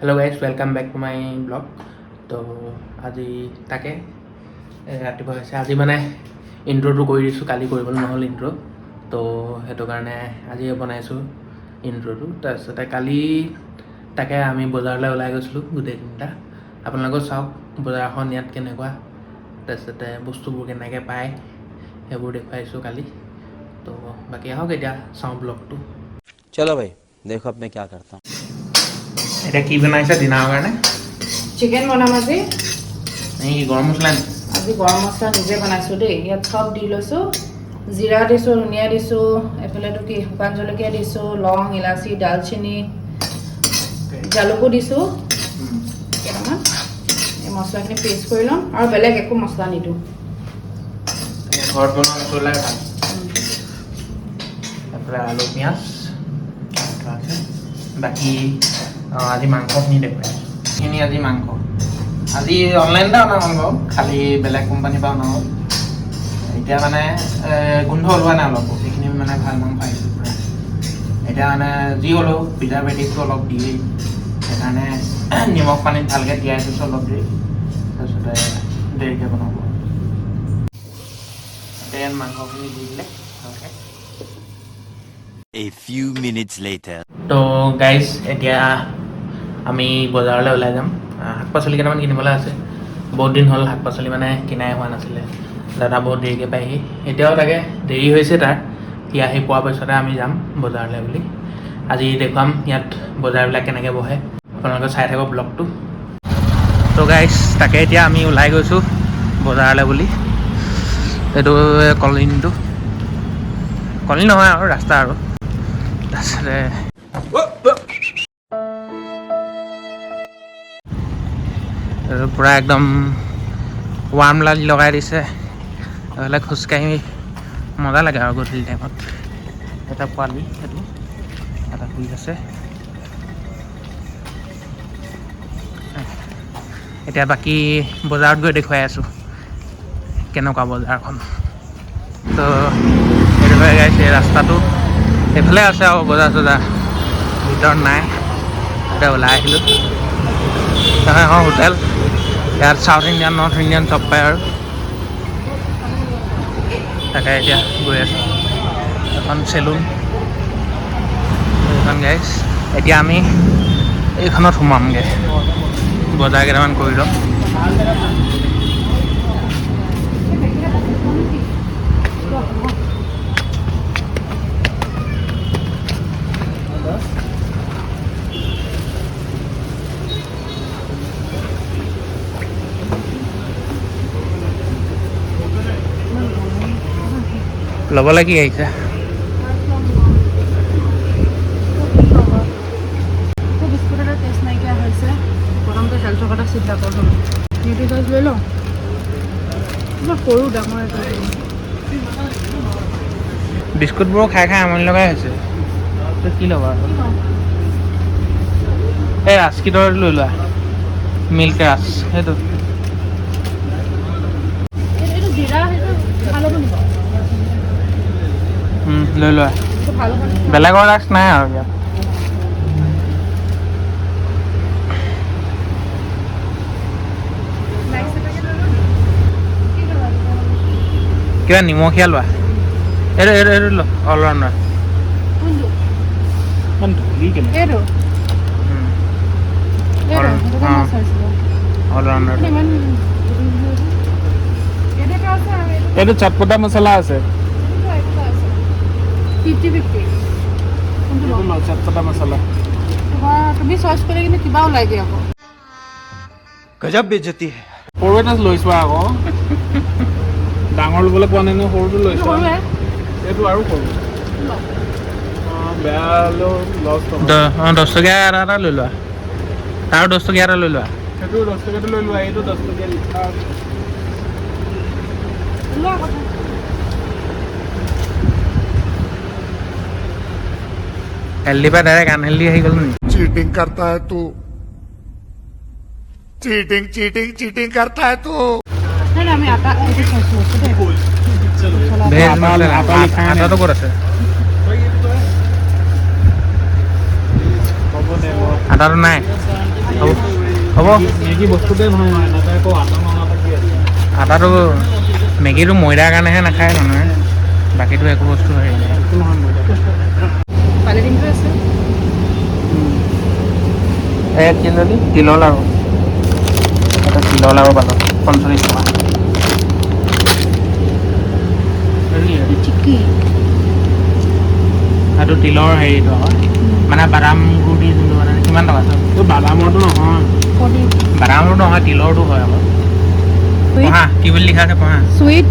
Hello guys welcome back to my blog तो আজি তাকে ৰাতিপুৱা হৈছে আজি মানে ইণ্ট্ৰ'টো কৰি দিছোঁ কালি কৰিবলৈ নহ'ল ইণ্ট্ৰ' তো সেইটো কাৰণে আজি বনাইছোঁ ইণ্ট্ৰ'টো তাৰপিছতে কালি তাকে আমি বজাৰলৈ ওলাই গৈছিলোঁ গোটেই তিনিটা আপোনালোকেও চাওক বজাৰখন ইয়াত কেনেকুৱা তাৰপিছতে বস্তুবোৰ কেনেকৈ পায় সেইবোৰ দেখুৱাইছোঁ কালি তো বাকী আহক এতিয়া চাওঁ ব্লগটো चलो भाई देखो अब मैं क्या करता हूँ এতিয়া কি বনাইছে দিনৰ কাৰণে চিকেন বনাম আজি এই গৰম মছলা আজি গৰম মছলা নিজে বনাইছোঁ দেই ইয়াত চব দি লৈছোঁ জিৰা দিছোঁ ধনিয়া দিছোঁ এফালেতো কি শুকান জলকীয়া দিছোঁ লং ইলাচি ডালচেনি জালুকো দিছোঁ কেইটামান এই মছলাখিনি পেষ্ট কৰি ল'ম আৰু বেলেগ একো মছলা নিদিওঁ ঘৰত বনোৱা মছলাই ভাল তাৰপৰা আলু পিঁয়াজ আছে বাকী আজি মাংসখিনি দেখুৱাইছোঁ এইখিনি আজি মাংস আজি অনলাইনতে অনা হ'ল বাৰু খালি বেলেগ কোম্পানীৰ পৰা অনা হ'ল এতিয়া মানে গোন্ধ ওলোৱা নাই অলপ সেইখিনি মানে ভাল মাংস আহিছোঁ পূৰা এতিয়া মানে যি হ'লেও প্ৰিজাৰ্ভেটিভটো অলপ দিয়েই সেইকাৰণে নিমখ পানীত ভালকৈ তিয়াই থৈছোঁ অলপ দেৰি তাৰপিছতে দেৰিকৈ বনাব এতিয়া মাংসখিনি দি দিলে ভালকৈ A few minutes later তো গাইজ এতিয়া আমি বজাৰলৈ ওলাই যাম শাক পাচলি কেইটামান কিনিবলৈ আছে বহুত দিন হ'ল শাক পাচলি মানে কিনাই হোৱা নাছিলে দাদা বহুত দেৰিকৈ পায়হি এতিয়াও তাকে দেৰি হৈছে তাৰ সি আহি পোৱাৰ পিছতে আমি যাম বজাৰলৈ বুলি আজি দেখুৱাম ইয়াত বজাৰবিলাক কেনেকৈ বহে আপোনালোকে চাই থাকক ব্লগটো তো গাইজ তাকে এতিয়া আমি ওলাই গৈছোঁ বজাৰলৈ বুলি এইটো কলনীটো কলনী নহয় আৰু ৰাস্তা আৰু তাৰপিছতে পূৰা একদম ৱাৰ্ম লাইট লগাই দিছে এইফালে খোজকাঢ়ি মজা লাগে আৰু গধূলি টাইমত এটা পোৱালি সেইটো এটা শুই আছে এতিয়া বাকী বজাৰত গৈ দেখুৱাই আছোঁ কেনেকুৱা বজাৰখন তো এইদৰে গাইছে ৰাস্তাটো এইফালে আছে আৰু বজাৰ চজাৰ ভিতৰত নাই এতিয়া ওলাই আহিলোঁ এখন হোটেল ইয়াত চাউথ ইণ্ডিয়ান নৰ্থ ইণ্ডিয়ান চব পায় আৰু তাকে এতিয়া গৈ আছোঁ এখন চেলুন এইখন গাইজ এতিয়া আমি এইখনত সোমামগৈ বজাৰ কেইটামান কৰি লওঁ ল'বলৈ কি আহিছে বিস্কুট এটা টেষ্ট নাইকিয়া হৈছে প্ৰথমতে হেল্থৰ কথা চিন্তা কৰোঁ নিউট্ৰিচাৰ্জ লৈ লওঁ ইমান সৰু ডাঙৰ এটা বিস্কুটবোৰ খাই খাই আমনি লগাই হৈছে কি ল'বা এই ৰাজকিটৰ লৈ লোৱা মিল্ক ৰাজ সেইটো এইটো জিৰা সেইটো ভাল হ'ব নেকি লৈ লোৱা এইটো ভাল হ'ব নেকি বেলেগৰ ৰাজ নাই আৰু ইয়াত কিবা নিমখীয়া লোৱা এইটো এইটো এইটো ল অলৰাউণ্ডাৰ কোনটো ইমান ধূলি কেনে এইটো অলৰাউণ্ডাৰ ইমান এইটো চটপটা মছলা আছে 50-50 চটপটা মছলা তুমি চইচ কৰি কিনে কিবা ওলাই দিয়া আকৌ गजब बेइज्जती है সৰু এটা লৈছোঁ আকৌ ডাঙৰ ল'বলৈ পোৱা নাই নহয় সৰুটো লৈছোঁ এইটো আৰু সৰু বেয়া লছ 10 টকীয়া এটা লৈ লোৱা তাৰ 10 টকীয়া এটা লৈ লোৱা সেইটো 10 টকীয়াটো লৈ লোৱা এইটো 10 টকীয়া লিখা हेल्दी पर डायरेक्ट अनहेल्दी है चीटिंग करता है तू चीटिंग चीटिंग चीटिंग करता है तू আমি আটা এইটো চাইছোঁ भेज आटा तो ক'ত আছে আটাটো নাই হ'ব মেগী বস্তুটোৱে নহয় এনেকৈ আকৌ আটা মাংস কি আছে আটাটো মেগীটো ময়দাৰ কাৰণেহে নাখায় মানুহে বাকীটো একো বস্তু হেৰি নাই একো নহয় ময়দা পালেটিনটো আছে এক কেজি তিলৰ লাড়ু এটা তিলৰ লাড়ু পালোঁ 45 টকা চিকি আৰু তিলৰ হেৰিটো আকৌ মানে বাদাম গুড় দি যোনটো মানে কিমান টকা আছে তো বাদামৰটো নহয় বাদামটো নহয় তিলৰটো হয় আকৌ পঢ়া কি বুলি লিখা আছে পঢ়া সুইট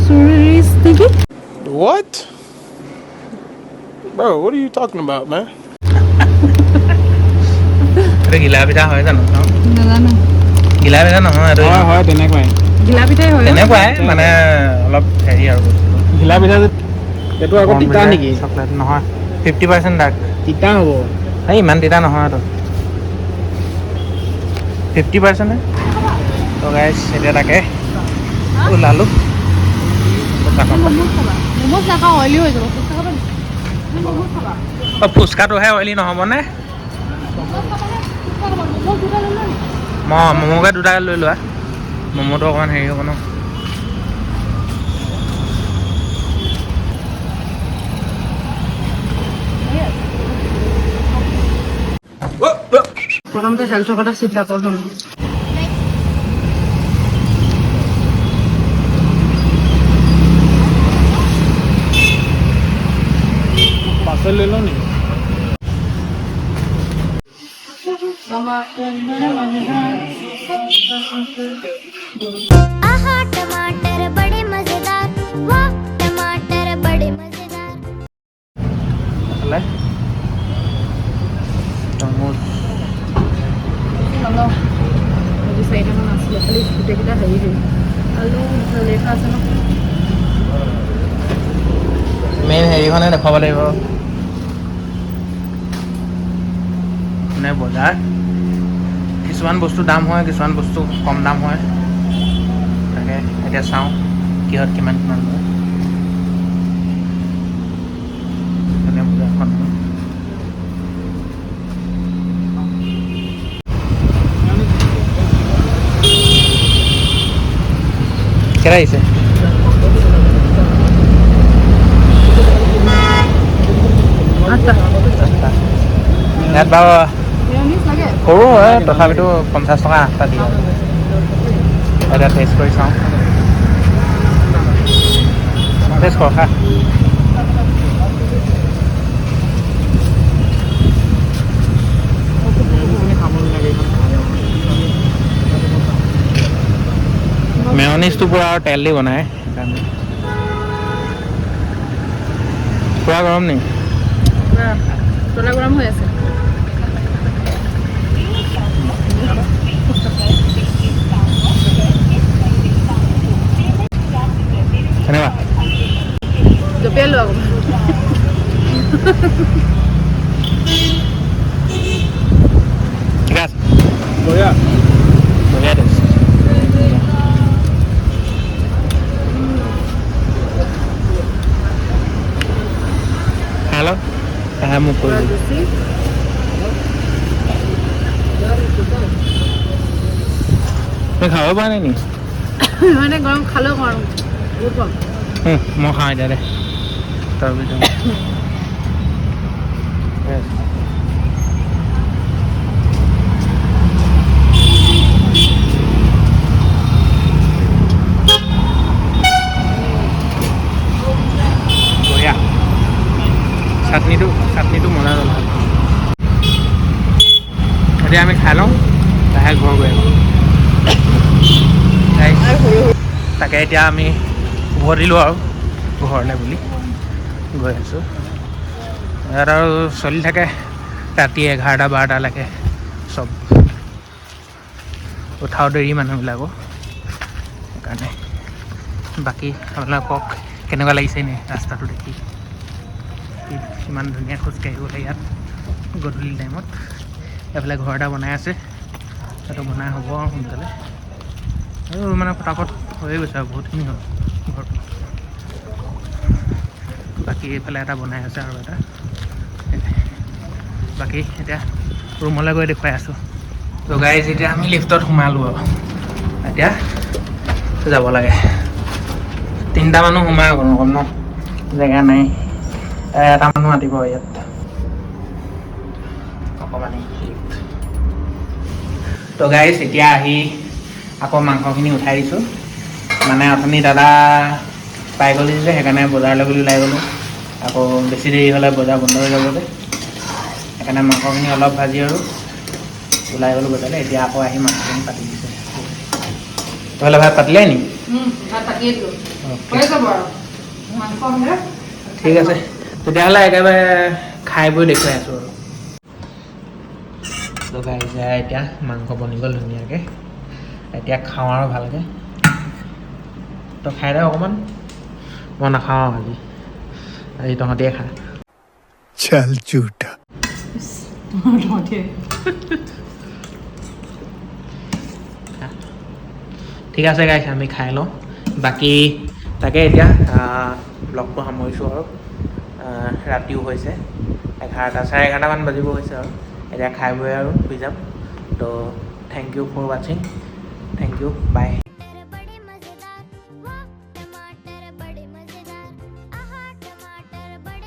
সুৰিছ নেকি What? Bro, what are you talking about, man? এইটো ঘিলা পিঠা হয় জানো নাজানো ঘিলা পিঠা নহয় এইটো হয় তেনেকুৱাই ঘিলা পিঠাই হয় তেনেকুৱাই মানে অলপ হেৰি আৰু বস্তুটো ঘিলা পিঠা যে সেইটো আকৌ তিতা নেকি চকলেট নহয় 50% ডাৰ্ক তিতা হ'ব এই ইমান তিতা নহয় এইটো 50% তো গাইছ এতিয়া তাকে ওলালোঁ মমোজ নাখাওঁ অইলি হৈ যাব ফুচকাটোহে অইলি নহ'বনে ম'ম'কে দুটাকে লৈ লোৱা ম'ম'টো অকণমান হেৰি হ'ব ন প্ৰথমতে হেল্থৰ কথা চিন্তা কৰোঁ পাৰ্চেল লৈ লওঁ নেকি आहा टमाटर बड़े मजेदार वाह टमाटर बड़े मजेदार হ'লে তৰমুজ আজি 4টামান আছিলে খালি গোটেইকেইটা হেৰি হেৰি আলু লেখা আছে ন মেইন হেৰিখনে দেখুৱাব লাগিব মানে বজাৰ কিছুমান বস্তু দাম হয় কিছুমান বস্তু কম দাম হয় তাকে এতিয়া চাওঁ কিহত কিমান হয় মানে বজাৰখন কেইটা আহিছে ইয়াত বাৰু সৰু হয় তথাপিতো 50 টকা 8টা দিয়ে এতিয়া টেষ্ট কৰি চাওঁ টেষ্ট কৰ খা মেয়নিজটো পূৰা আৰু তেল দি বনায় সেইকাৰণে পূৰা গৰম নি তলা গৰম হৈ আছে কেনেকুৱা জপিয়াই লোৱা অকণমান ঠিক আছে বঢ়িয়া বঢ়িয়া টেষ্ট হেল্ল' মোক কৈ তুমি খাব পৰা নাই নি মানে গৰম খালেও গৰম বহুত গৰম মই খাওঁ এতিয়া দে তাৰপিছত বঢ়িয়া চাটনিটো মজা জ্বলা এতিয়া আমি খাই লওঁ লাহে ঘৰ গৈ তাকে এতিয়া আমি উভতিলোঁ আৰু ঘৰলৈ বুলি গৈ আছোঁ ইয়াত আৰু চলি থাকে ৰাতি 11টা 12টালৈকে চব উঠাও দেৰি মানুহবিলাকো সেইকাৰণে বাকী আপোনালোক কওক কেনেকুৱা লাগিছে নে ৰাস্তাটো দেখি ইমান ধুনীয়া খোজকাঢ়িবলৈ ইয়াত গধূলি টাইমত এইফালে ঘৰ এটা বনাই আছে সেইটো বনাই হ'ব আৰু সোনকালে আৰু মানে পটাপট হৈয়ে গৈছে আৰু বহুতখিনি হ'ল ঘৰটো বাকী এইফালে এটা বনাই আছে আৰু এটা বাকী এতিয়া ৰুমলৈ গৈ দেখুৱাই আছোঁ তো গাইজ এতিয়া আমি লিফ্টত সোমালোঁ আৰু এতিয়া যাব লাগে 3টা মানুহ সোমাই গ'ল অকণ ন জেগা নাই এটা মানুহ মাতিব ইয়াত অকণমানি লিফ্ট তো গাইজ এতিয়া আহি আকৌ মাংসখিনি উঠাই দিছোঁ মানে অথনি দাদা পাই গ'লি যে সেইকাৰণে বজাৰলৈ বুলি ওলাই গ'লোঁ আকৌ বেছি দেৰি হ'লে বজাৰ বন্ধ হৈ যাব যে সেইকাৰণে মাংসখিনি অলপ ভাজি আৰু ওলাই গ'লোঁ বজাৰলৈ এতিয়া আকৌ আহি মাংসখিনি পাতি দিছোঁ তহঁতে ভাত পাতিলে নি ঠিক আছে তেতিয়াহ'লে একেবাৰে খাই বৈ দেখুৱাই আছোঁ আৰু তো গাইজ এতিয়া মাংস বনি গ'ল ধুনীয়াকৈ এতিয়া খাওঁ আৰু ভালকৈ তই খাই দে অকণমান মই নাখাওঁ আজি তহঁতিয়ে খা चल झूठा ঠিক আছে গাইছ আমি খাই লওঁ বাকী তাকে এতিয়া ব্লগটো সামৰিছোঁ আৰু ৰাতিও হৈছে 11টা 11:30 মান বাজিব হৈছে আৰু এতিয়া খাই বৈ আৰু শুই যাম তো থেংক ইউ ফৰ ৱাচিং থেংক ইউ বাই